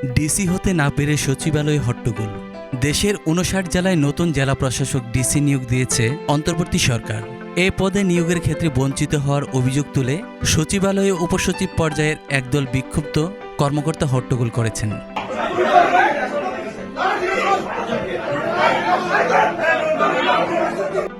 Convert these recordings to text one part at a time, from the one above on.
DC হতে না পেরে সচিবালয়ে হট্টগোল। দেশের ৫৯ জেলায় নতুন জেলা প্রশাসক ডিসি নিয়োগ দিয়েছে অন্তর্বর্তী সরকার। এ পদে নিয়োগের ক্ষেত্রে বঞ্চিত হওয়ার অভিযোগ তুলে সচিবালয়ে উপসচিব পর্যায়ের একদল বিক্ষুব্ধ কর্মকর্তা হট্টগোল করেছেন।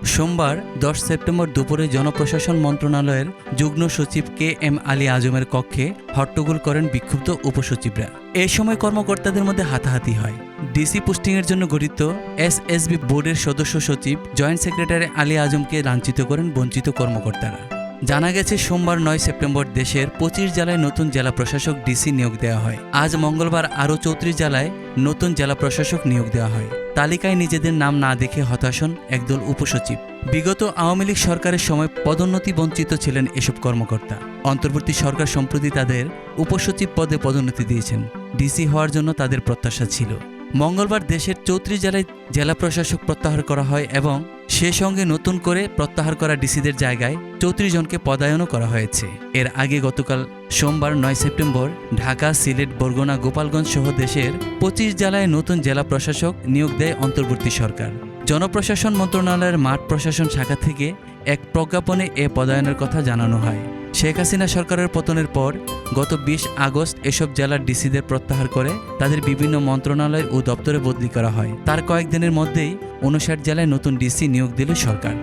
সোমবার ১০ সেপ্টেম্বর দুপুরে জনপ্রশাসন মন্ত্রণালয়ের যুগ্ম সচিব KM আলী আজমের কক্ষে হট্টগোল করেন বিক্ষুব্ধ উপসচিবরা। এ সময় কর্মকর্তাদের মধ্যে হাতাহাতি হয়। ডিসি পোস্টিংয়ের জন্য গঠিত SSB বোর্ডের সদস্য সচিব জয়েন্ট সেক্রেটারি আলী আজমকে লাঞ্ছিত করেন বঞ্চিত কর্মকর্তারা। জানা গেছে, সোমবার ৯ সেপ্টেম্বর দেশের ২৫ জেলায় নতুন জেলা প্রশাসক ডিসি নিয়োগ দেওয়া হয়। আজ মঙ্গলবার আরও ৩৪ জেলায় নতুন জেলা প্রশাসক নিয়োগ দেওয়া হয়। তালিকায় নিজেদের নাম না দেখে হতাশ হন একদল উপসচিব। বিগত আওয়ামী লীগ সরকারের সময় পদোন্নতি বঞ্চিত ছিলেন এসব কর্মকর্তা। অন্তর্বর্তী সরকার সম্প্রতি তাদের উপসচিব পদে পদোন্নতি দিয়েছেন। ডিসি হওয়ার জন্য তাদের প্রত্যাশা ছিল। মঙ্গলবার দেশের ৩৪ জেলায় জেলা প্রশাসক প্রত্যাহার করা হয় এবং সে সঙ্গে নতুন করে প্রত্যাহার করা ডিসিদের জায়গায় ৩৪ জনকে পদায়নও করা হয়েছে। এর আগে গতকাল সোমবার ৯ সেপ্টেম্বর ঢাকা, সিলেট, বরগুনা, গোপালগঞ্জ সহ দেশের ২৫ জেলায় নতুন জেলা প্রশাসক নিয়োগ দেয় অন্তর্বর্তী সরকার। জনপ্রশাসন মন্ত্রণালয়ের মাঠ প্রশাসন শাখা থেকে এক প্রজ্ঞাপনে এ পদায়নের কথা জানানো হয়। শেখ হাসিনা সরকারের পতনের পর গত ২০ আগস্ট এসব জেলার ডিসিদের প্রত্যাহার করে তাদের বিভিন্ন মন্ত্রণালয় ও দপ্তরে বদলি করা হয়। তার কয়েকদিনের মধ্যেই ৫৯ জেলায় নতুন ডিসি নিয়োগ দিল সরকার।